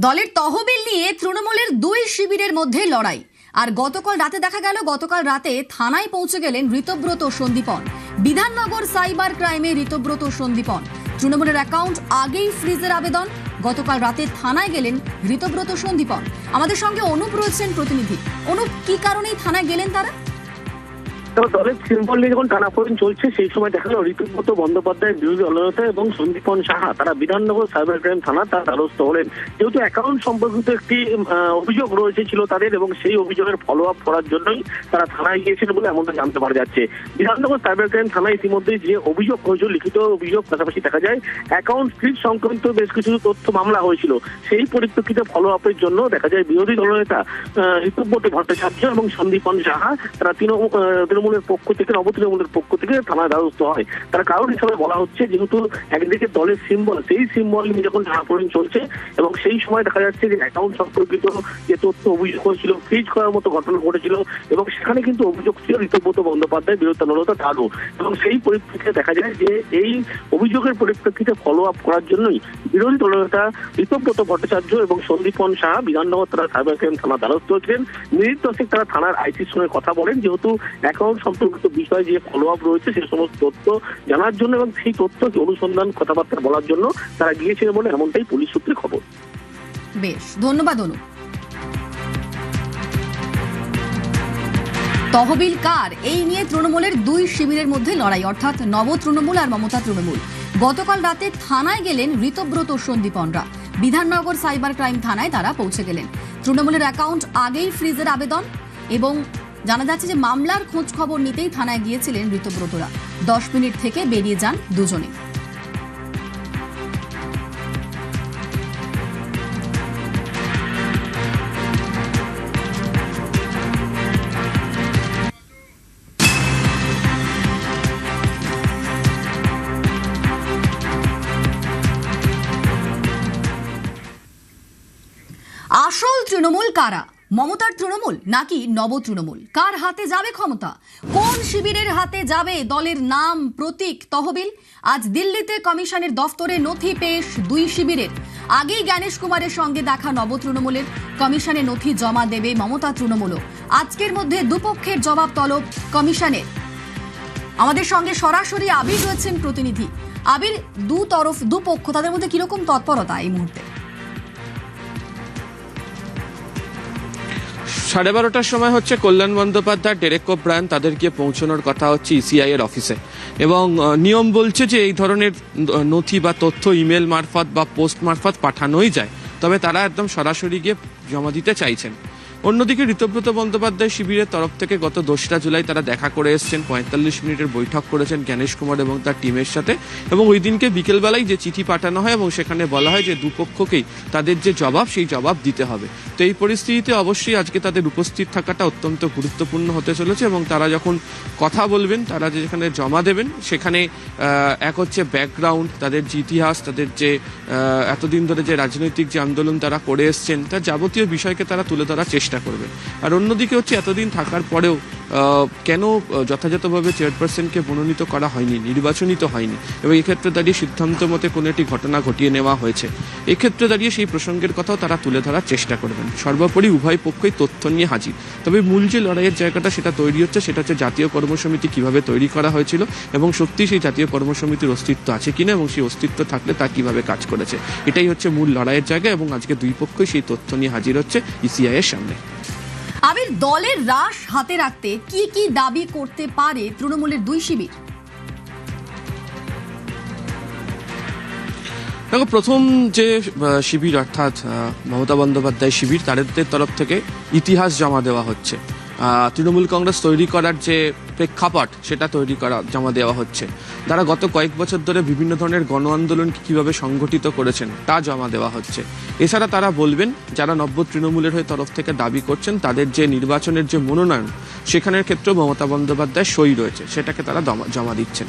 দলের তহবিল নিয়ে তৃণমূলের দুই শিবিরের মধ্যে লড়াই। আর গতকাল রাতে থানায় পৌঁছে গেলেন ঋতব্রত সন্দীপন। বিধাননগর সাইবার ক্রাইমে ঋতব্রত সন্দীপন। তৃণমূলের অ্যাকাউন্ট আগেই ফ্রিজের আবেদন। গতকাল রাতে থানায় গেলেন ঋতব্রত সন্দীপন। আমাদের সঙ্গে অনুপ রয়েছেন প্রতিনিধি। অনুপ, কি কারণেই থানায় গেলেন তারা? দলের সিম্বল নিয়ে যখন টানাপোড়েন চলছে সেই সময় দেখা গেল ঋতব্রত বন্দ্যোপাধ্যায় বিরোধী দলনেতা এবং সন্দীপন সাহা তারা বিধাননগর সাইবার ক্রাইম থানা তার দ্বারস্থ হলেন। যেহেতু অ্যাকাউন্ট সম্পর্কিত একটি অভিযোগ রয়েছে ছিল তাদের, এবং সেই অভিযোগের ফলো আপ করার জন্যই তারা থানায় গিয়েছিল বলে এমনটা জানতে পারা যাচ্ছে। বিধাননগর সাইবার ক্রাইম থানায় ইতিমধ্যে যে অভিযোগ হয়েছিল, লিখিত অভিযোগ, পাশাপাশি দেখা যায় অ্যাকাউন্ট ফ্রিজ সংক্রান্ত বেশ কিছু তথ্য মামলা হয়েছিল। সেই পরিপ্রেক্ষিতে ফলো আপের জন্য দেখা যায় বিরোধী দলনেতা ঋতব্রত ভট্টাচার্য এবং সন্দীপন সাহা তারা তৃণমূলের পক্ষ থেকে, নবতৃণমূলের পক্ষ থেকে থানায় দ্বারস্থ হয়। তার কারণ হিসাবে বলা হচ্ছে, যেহেতু একদিকে দলের সিম্বল, সেই সিম্বল নিয়ে যখন টানাপোড়েন চলছে এবং সেই সময় দেখা যাচ্ছে যে অ্যাকাউন্ট সম্পর্কিত যে তথ্য অভিযোগ হয়েছিল, ফ্রিজ করার মতো ঘটনা ঘটেছিল, এবং সেখানে কিন্তু অভিযোগ ছিল ঋতব্রত বন্দ্যোপাধ্যায় বিরোধী দলনেতা তারও। এবং সেই পরিপ্রেক্ষিতে দেখা যায় যে এই অভিযোগের পরিপ্রেক্ষিতে ফলো আপ করার জন্যই বিরোধী দলনেতা ঋতব্রত ভট্টাচার্য এবং সন্দীপন সাহা বিধাননগর তারা সাইবার ক্রাইম থানা দ্বারস্থ হয়েছিলেন। মিনিট দশেক তারা থানার আইসির সঙ্গে কথা বলেন, যেহেতু অ্যাকাউন্ট সম্পর্কিত বিষয়ে যে ফলো আপ রয়েছে সে সমস্ত তথ্য জানার জন্য এবং সেই তথ্যকে অনুসন্ধান কথাবার্তা বলার জন্য তারা গিয়েছিলেন বলে এমনটাই পুলিশ সূত্রে খবর। বেশ, ধন্যবাদ অনু। তহবিল কার, এই নিয়ে তৃণমূলের দুই শিবিরের মধ্যে লড়াই, অর্থাৎ নব তৃণমূল আর মমতা তৃণমূল। গতকাল রাতে থানায় গেলেন ঋতব্রত সন্দীপনরা। বিধাননগর সাইবার ক্রাইম থানায় তারা পৌঁছে গেলেন। তৃণমূলের অ্যাকাউন্ট আগেই ফ্রিজের আবেদন, এবং জানা যাচ্ছে যে মামলার খোঁজ খবর নিতেই থানায় গিয়েছিলেন ঋতব্রতরা। 10 মিনিট থেকে বেরিয়ে যান দুজনে। আসল তৃণমূল কারা? মমতার তৃণমূল নাকি নব তৃণমূল? কার হাতে যাবে ক্ষমতা? কোন শিবিরের হাতে যাবে দলের নাম, প্রতীক, তহবিল? আজ দিল্লিতে কমিশনের দফতরে নথি পেশ দুই শিবিরের। আগেই জ্ঞানেশ কুমারের সঙ্গে দেখা নব তৃণমূলের। কমিশনে নথি জমা দেবে মমতা তৃণমূলও। আজকের মধ্যে দুপক্ষের জবাব তলব কমিশনের। আমাদের সঙ্গে সরাসরি আবির রয়েছেন প্রতিনিধি। আবির, দুপক্ষ তাদের মধ্যে কিরকম তৎপরতা এই মুহূর্তে? 12:30টার সময় হচ্ছে কল্যাণ বন্দ্যোপাধ্যায়, ডেরেক ওব্রায়ান তাদের গিয়ে পৌঁছানোর কথা হচ্ছে ইসিআই এর অফিসে, এবং নিয়ম বলছে যে এই ধরনের নথি বা তথ্য ইমেল মারফত বা পোস্ট মারফত পাঠানোই যায়, তবে তারা একদম সরাসরি গিয়ে জমা দিতে চাইছেন। অন্যদিকে ঋতব্রত বন্দ্যোপাধ্যায় শিবিরের তরফ থেকে গত 2রা জুলাই তারা দেখা করে এসছেন, 45 মিনিটের বৈঠক করেছেন জ্ঞানেশ কুমার এবং তার টিমের সাথে, এবং ওই দিনকে বিকেলবেলায় যে চিঠি পাঠানো হয় এবং সেখানে বলা হয় যে দুপক্ষকেই তাদের যে জবাব সেই জবাব দিতে হবে। তো এই পরিস্থিতিতে অবশ্যই আজকে তাদের উপস্থিত থাকাটা অত্যন্ত গুরুত্বপূর্ণ হতে চলেছে, এবং তারা যখন কথা বলবেন, তারা যেখানে জমা দেবেন সেখানে এক হচ্ছে ব্যাকগ্রাউন্ড, তাদের যে ইতিহাস, তাদের যে এতদিন ধরে যে রাজনৈতিক যে আন্দোলন তারা করে এসছেন তার যাবতীয় বিষয়কে তারা তুলে ধরার চেষ্টা করবে। আর অন্যদিকে হচ্ছে এতদিন থাকার পরেও কেন যথাযথভাবে চেয়ারপারসনকে মনোনীত করা হয়নি, নির্বাচনিত হয়নি, এবং এক্ষেত্রে দাঁড়িয়ে সিদ্ধান্ত মতে কোনো একটি ঘটনা ঘটিয়ে নেওয়া হয়েছে, এক্ষেত্রে দাঁড়িয়ে সেই প্রসঙ্গের কথাও তারা তুলে ধরার চেষ্টা করবেন। সর্বোপরি উভয় পক্ষই তথ্য নিয়ে হাজির। তবে মূল যে লড়াইয়ের জায়গাটা সেটা তৈরি হচ্ছে, সেটা হচ্ছে জাতীয় কর্মসমিতি কিভাবে তৈরি করা হয়েছিল, এবং সত্যি সেই জাতীয় কর্মসমিতির অস্তিত্ব আছে কিনা, এবং সেই অস্তিত্ব থাকলে তা কিভাবে কাজ করেছে, এটাই হচ্ছে মূল লড়াইয়ের জায়গা। এবং আজকে দুই পক্ষই সেই তথ্য নিয়ে হাজির হচ্ছে ইসিআই এর সামনে। আবির, দলের রাশ হাতে রাখতে কি কি দাবি করতে পারে তৃণমূলের দুই শিবির? দেখো, প্রথম যে শিবির অর্থাৎ মমতা বন্দ্যোপাধ্যায় শিবির, তাদের তরফ থেকে ইতিহাস জমা দেওয়া হচ্ছে। তৃণমূল কংগ্রেস তৈরি করার যে প্রেক্ষাপট সেটা জমা দেওয়া হচ্ছে। তারা গত কয়েক বছর ধরে বিভিন্ন ধরনের গণ আন্দোলনকে কিভাবে সংগঠিত করেছেন তা জমা দেওয়া হচ্ছে। এছাড়া তারা বলবেন যারা নব্য তৃণমূলের হয়ে তরফ থেকে দাবি করছেন তাদের যে নির্বাচনের যে মনোনয়ন, সেখানের ক্ষেত্রেও মমতা বন্দ্যোপাধ্যায় সই রয়েছে, সেটাকে তারা জমা দিচ্ছেন।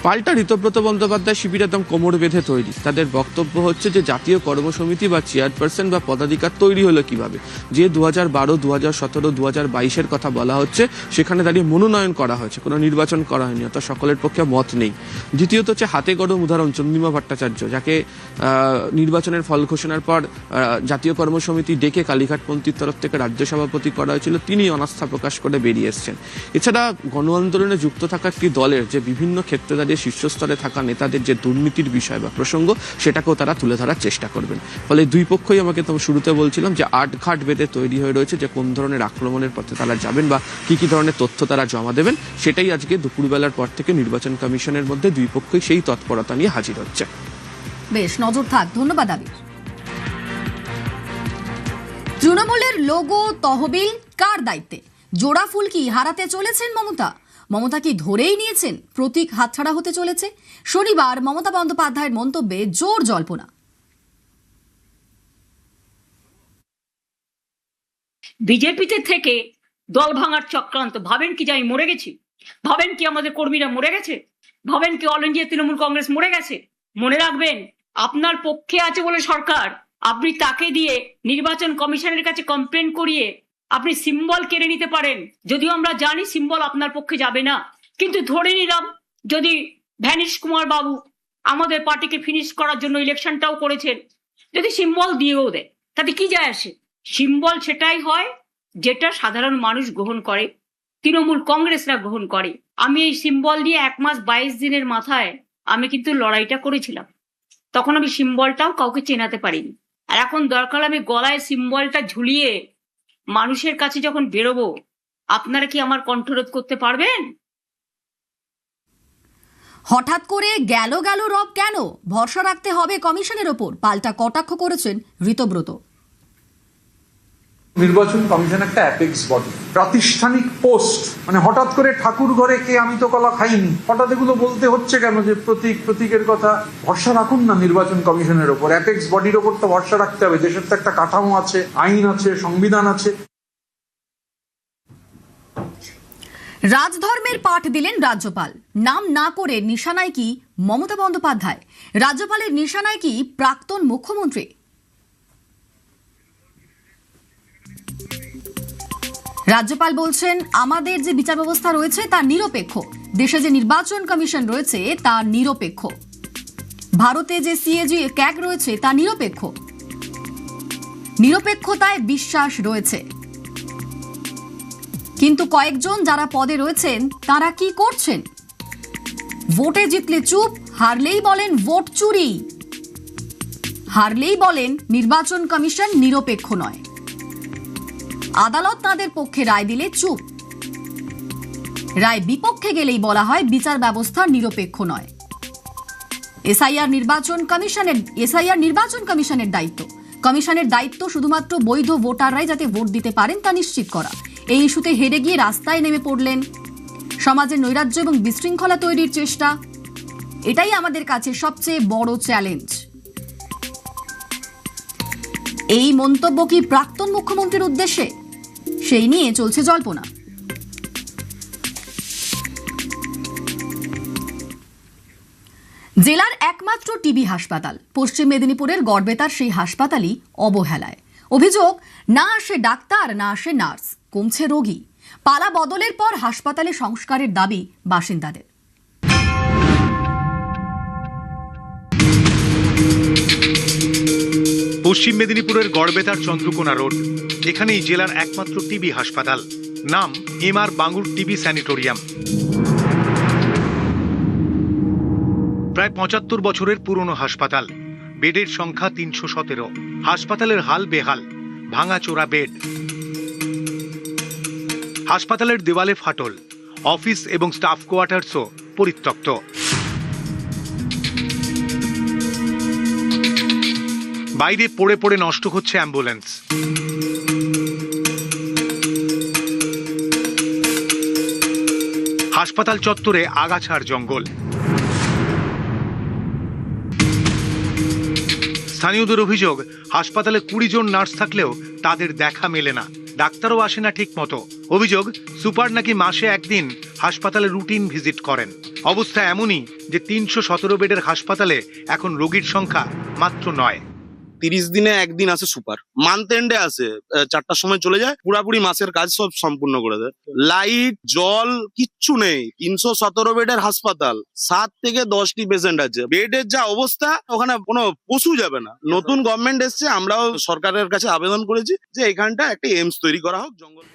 পাল্টা ঋতব্রত বন্দ্যোপাধ্যায় শিবির একদম কোমর বেঁধে তৈরি। তাদের বক্তব্য হচ্ছে যে জাতীয় কর্মসমিতি বা চেয়ারপারসন বা পদাধিকার তৈরি হলো কিভাবে, যে 2012, 2017, 2022-এর কথা বলা হচ্ছে, সেখানে দাঁড়িয়ে মনোনয়ন করা করা হয়েছে, কোনো নির্বাচন করা হয়নি, অর্থাৎ সকলের পক্ষে মত নেই। দ্বিতীয়ত হচ্ছে হাতে গরম উদাহরণ চন্দ্রিমা ভট্টাচার্য, যাকে নির্বাচনের ফল ঘোষণার পর জাতীয় কর্মসমিতি ডেকে কালীঘাটপন্থীর তরফ থেকে রাজ্য সভাপতি করা হয়েছিল, তিনি অনাস্থা প্রকাশ করে বেরিয়ে এসছেন। এছাড়া গণ আন্দোলনে যুক্ত থাকা একটি দলের যে বিভিন্ন ক্ষেত্রে দাঁড়িয়ে শীর্ষস্তরে থাকা নেতাদের যে দুর্নীতির বিষয় বা প্রসঙ্গ, সেটাকেও তারা তুলে ধরার চেষ্টা করবেন। ফলে দুই পক্ষই, আমাকে তো শুরুতে বলছিলাম যে আটঘাট বেঁধে তৈরি হয়ে রয়েছে যে কোন ধরনের আক্রমণের পথে তারা যাবেন বা কি ধরনের তথ্য তারা জমা দেবেন, সেটাই আজকে দুপুরবেলার পর থেকে নির্বাচন কমিশনের মধ্যে দুই পক্ষই সেই তৎপরতা নিয়ে হাজির হচ্ছে। বেশ, নজর থাক। ধন্যবাদ আবির। তৃণমূলের লোগো তহবিল কার দায়িত্বে? জোড়া ফুল কি হারাতে চলেছেন মমতা? মমতা কি ধরেই নিয়েছেন প্রতীক হাতছাড়া হতে চলেছে? শনিবার মমতা বন্দ্যোপাধ্যায়ের মন্তব্যে জোর জল্পনা। বিজেপিতে থেকে দল ভাঙার চক্রান্ত। ভাবেন কি যে আমি মরে গেছি? ভাবেন কি আমাদের কর্মীরা মরে গেছে? ভাবেন কি অল ইন্ডিয়া তৃণমূল কংগ্রেস মরে গেছে? মনে রাখবেন, আপনার পক্ষে আছে বলে সরকার, আপনি তাকে দিয়ে নির্বাচন কমিশনের কাছে কমপ্লেন করিয়ে আপনি সিম্বল কেড়ে নিতে পারেন। যদিও আমরা জানি সিম্বল আপনার পক্ষে যাবে না, কিন্তু ধরে নিলাম যদি ভ্যানিশ কুমার বাবু আমাদের পার্টিকে ফিনিশ করার জন্য ইলেকশনটাও করেছেন, যদি সিম্বল দিয়েও দেয়, তাতে কি যায় আসে? সিম্বল সেটাই হয় যেটা সাধারণ মানুষ গ্রহণ করে, তৃণমূল কংগ্রেসরা গ্রহণ করে। আমি এই সিম্বল নিয়ে 1 মাস 22 দিনের মাথায় আমি কিন্তু লড়াইটা করেছিলাম। তখন আমি সিম্বলটাও কাউকে চেনাতে পারিনি। আর এখন দরকার আমি গলায় সিম্বলটা ঝুলিয়ে মানুষের কাছে যখন বেরোবো, আপনারা কি আমার কণ্ঠরোধ করতে পারবেন? হঠাৎ করে গেল রব কেন? ভরসা রাখতে হবে কমিশনের ওপর, পাল্টা কটাক্ষ করেছেন ঋতব্রত। নির্বাচন কমিশন একটা অ্যাপেক্স বডি, প্রাতিষ্ঠানিক পোস্ট। মানে হঠাৎ করে ঠাকুর ঘরে কে আমি তো কলা খাইনি, হঠাৎ এগুলো বলতে হচ্ছে কেন? যে প্রতীকের কথা। ভরসা রাখুন না নির্বাচন কমিশনের ওপর, অ্যাপেক্স বডির ওপর তো ভরসা রাখতে হবে। দেশের তো একটা কাঠামো আছে, আইন আছে, সংবিধান আছে। রাজধর্মের পাঠ দিলেন রাজ্যপাল। নাম না করে নিশানায় কি মমতা বন্দ্যোপাধ্যায়? রাজ্যপালের নিশানায় কি প্রাক্তন মুখ্যমন্ত্রী? রাজ্যপাল বলছেন, আমাদের যে বিচার ব্যবস্থা রয়েছে তা নিরপেক্ষ, দেশে যে নির্বাচন কমিশন রয়েছে তা নিরপেক্ষ, ভারতে যে সিএজি ক্যাগ রয়েছে তা নিরপেক্ষ, নিরপেক্ষতায় বিশ্বাস রয়েছে। কিন্তু কয়েকজন যারা পদে রয়েছেন তারা কি করছেন? ভোটে জিতলে চুপ, হারলেই বলেন ভোট চুরি, হারলেই বলেন নির্বাচন কমিশন নিরপেক্ষ নয়। আদালত তাদের পক্ষে রায় দিলে চুপ, রায় বিপক্ষে গেলেই বলা হয় বিচার ব্যবস্থা নিরপেক্ষ নয়। এসআইআর নির্বাচন কমিশনের দায়িত্ব। কমিশনের দায়িত্ব শুধুমাত্র বৈধ ভোটাররাই যাতে ভোট দিতে পারেন তা নিশ্চিত করা। এই ইস্যুতে হেরে গিয়ে রাস্তায় নেমে পড়লেন, সমাজের নৈরাজ্য এবং বিশৃঙ্খলা তৈরির চেষ্টা, এটাই আমাদের কাছে সবচেয়ে বড় চ্যালেঞ্জ। এই মন্তব্য কি প্রাক্তন মুখ্যমন্ত্রীর উদ্দেশ্যে? সেই নিয়ে চলছে জল্পনা। জেলার একমাত্র টিবি হাসপাতাল পশ্চিম মেদিনীপুরের গড়বেতার সেই হাসপাতালই অবহেলায়। অভিযোগ, না আসে ডাক্তার, না আসে নার্স, কমছে রোগী। পালা বদলের পর হাসপাতালে সংস্কারের দাবি বাসিন্দাদের। পশ্চিম মেদিনীপুরের গড়বেতার চন্দ্রকোনা রোড, এখানেই জেলার একমাত্র টিবি হাসপাতাল। নাম MR বাঙ্গুর টিবি স্যানিটোরিয়াম। প্রায় 75 বছরের পুরনো হাসপাতাল। বেডের সংখ্যা 317। হাসপাতালের হাল বেহাল, ভাঙাচোরা বেড। হাসপাতালের দেওয়ালে ফাটল, অফিস এবং স্টাফ কোয়ার্টার্সও পরিত্যক্ত। বাইরে পড়ে পড়ে নষ্ট হচ্ছে অ্যাম্বুলেন্স। হাসপাতাল চত্বরে আগাছার জঙ্গল। স্থানীয়দের অভিযোগ, হাসপাতালে 20 জন নার্স থাকলেও তাদের দেখা মেলে না, ডাক্তারও আসে না ঠিক মতো। অভিযোগ, সুপার নাকি মাসে একদিন হাসপাতালে রুটিন ভিজিট করেন। অবস্থা এমনই যে 317 বেডের হাসপাতালে এখন রোগীর সংখ্যা মাত্র 9। 30 দিনে একদিন আসে সুপার, মান্থ এন্ডে আসে, 4টার সময় চলে যায়, পুরাপুরি মাসের কাজ সব সম্পূর্ণ করে দেয়। লাইট জল কিচ্ছু নেই, 317 বেডের হাসপাতাল, 7 থেকে 10টি পেশেন্ট আছে, বেডের যা অবস্থা ওখানে কোনো পশু যাবে না। নতুন গভর্নমেন্ট এসছে, আমরাও সরকারের কাছে আবেদন করেছি যে এখানটা একটা এইমস তৈরি করা হোক। জঙ্গল